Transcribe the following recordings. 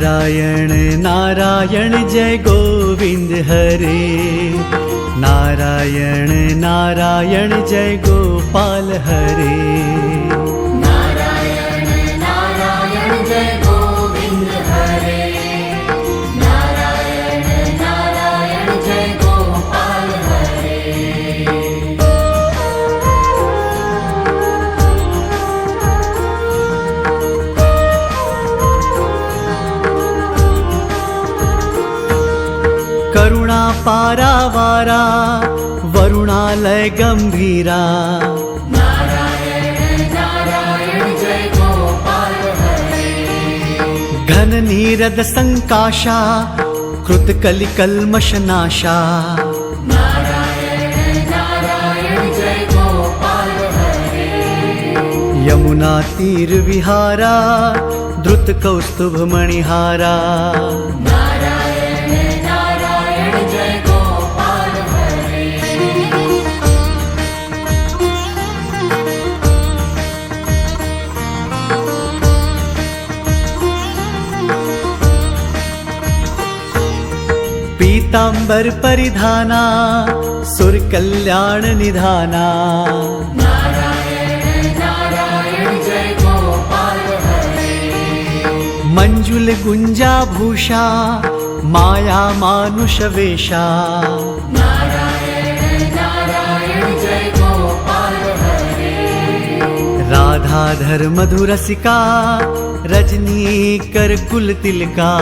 नारायण नारायण जय गोविंद हरे, नारायण नारायण जय गोपाल हरे। नारायण नारायण जय गोविंद हरे, नारायण नारायण जय गोपाल हरे। करुणा पारावारा वरुणालय गंभीरा, नारायण नारायण जय गोपाल हरे। घन नीरद संकाशा कृत कलि कल्मष नाशा, नारायण नारायण जय गोपाल हरे। यमुना तीर विहारा द्रुत कौस्तुभ मणिहारा, नारायण नारायण जय गोपाल हरे। पीतांबर परिधाना सुर कल्याण निधाना, नारायण नारायण जय गोपाल हरे। मंजुल गुंजा भूषा माया मानुष वेशा, नारायण नारायण जय गोपाल हरे। राधाधर मधुरसिका रजनी कर कुल तिलका,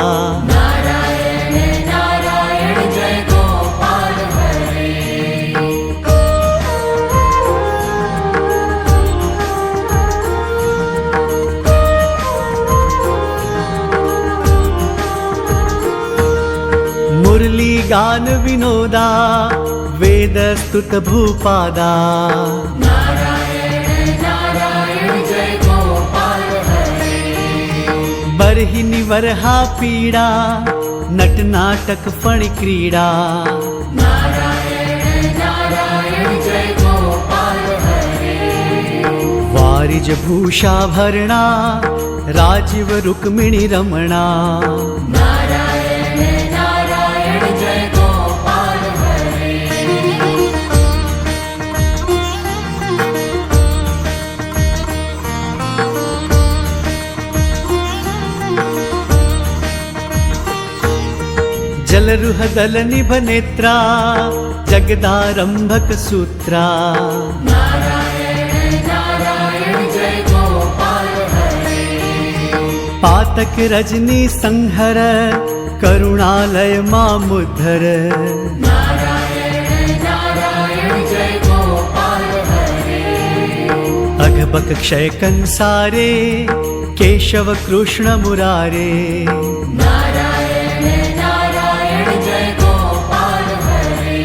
नारायण नारायण जय गोपाल हरे। मुरली गान विनोदा वेद स्तुत भूपादा, नारायण नारायण जय गोपाल हरे। बरहि निवरहा पीड़ा नट नाटक फणि क्रीड़ा, नारायण नारायण जय गोपाल हरे। वारिज भूषा भरणा राजीव रुक्मिणी रमणा, नारायण नारायण जय गोपाल हरे। जलरुह दल निभ नेत्रा जगदारंभक सूत्रा, नारायण नारायण जय गोपाल हरे। पातक रजनी संहर करुणालय मामुद्धर, नारायण नारायण जय गोपाल हरे। अघबक क्षय कंसारे केशव कृष्ण मुरारे, नारायण नारायण जय गोपाल हरे।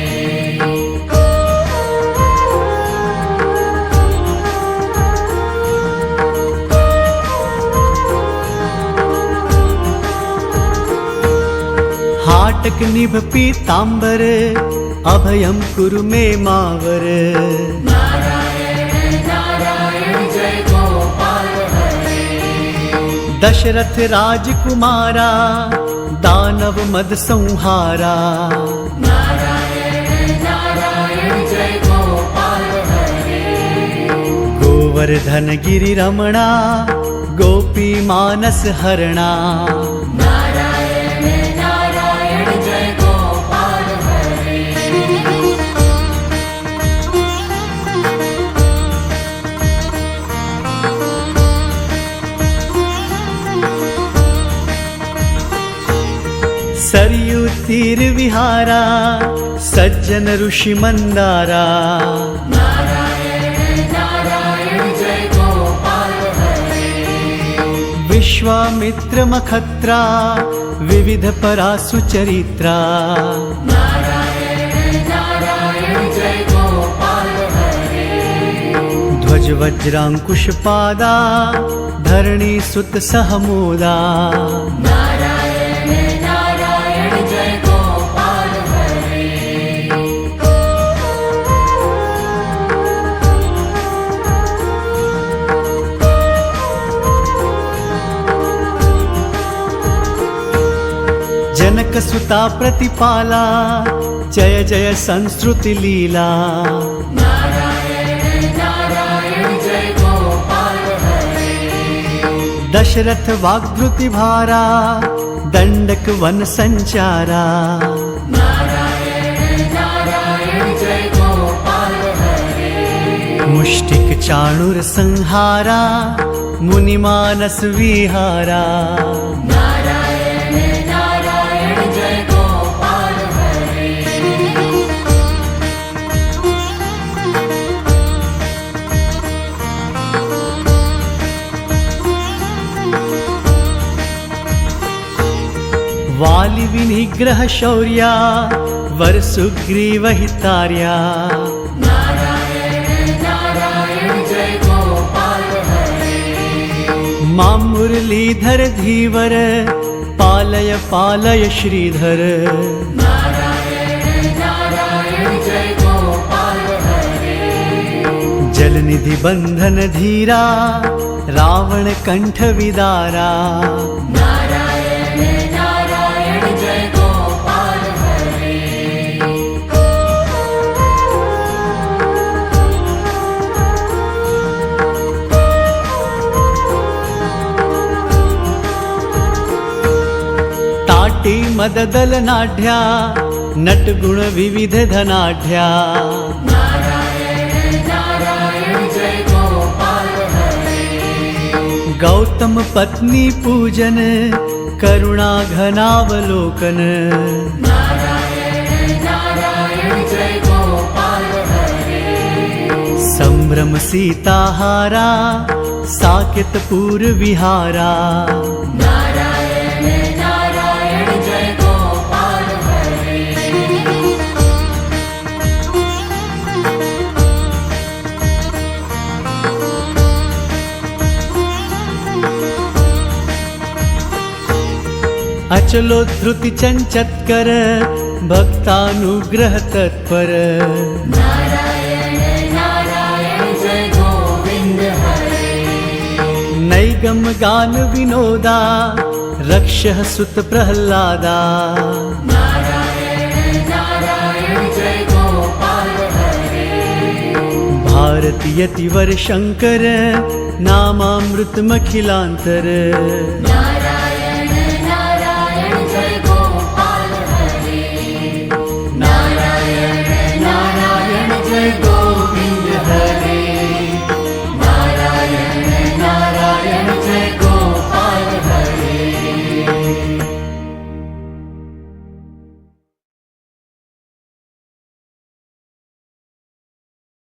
हाटक निभ पीतांबर अभयम कुरु मे मावर, नारायण नारायण जय गोपाल हरे। दशरथ राजकुमारा दानव मद संहारा, नारायण नारायण जय गोपाल हरे। गोवर्धन गिरि रमणा गोपी मानस हरणा, नारायण नारायण जय गोपाल हरे। सरयू तीर विहारा सज्जन ऋषि मंदारा, नारायण नारायण जय गोपाल हरे। विश्वामित्र मखत्रा विविध परासु चरित्रा, नारायण नारायण जय गोपाल हरे। ध्वज वज्रांकुश पादा धरणी सुत सहमोदा, नारायण नारायण जय गोपाल हरे। जनकसुता प्रतिपाला जय जय संस्कृति लीला नारायण नारायण जय गोपाल हरे दशरथ वाग्वृति भारा दंडक वन संचारा नारायण नारायण जय गोपाल हरे मुष्टिक चाणुर संहारा मुनिमानस विहारा नारायण नारायण जय गोपाल हरे वाली विनिग्रह शौर्या वर सुग्रीव हितार्या नारायण नारायण जय गोपाल हरे मां मुरलीधर धीवर पालय पालय श्रीधर नारायण नारायण जय गोपाल हरे जलनिधि बंधन धीरा रावण कंठ विदारा नारायण नारायण जय गोपाल हरे ताटी मददल नाढ्या नटगुण विविध धनाढ्या नारायण नारायण जय गोपाल हरे गौतम पत्नी पूजन करुणा घनावलोकन नारायण नारायण जय गोपाल हरे संभ्रम सीताहारा साकेत पूर विहारा नारायण नारायण जय गोपाल हरे अचलो धृति चंचत्कर भक्तानुग्रह तत्पर नारायण नारायण जय गोविंद हरे नैगम गान विनोदा रक्षः सुत प्रह्लादा नारायण नारायण जय गोपाल हरे भारतीयतिवर शंकर नामामृतमखिलांतर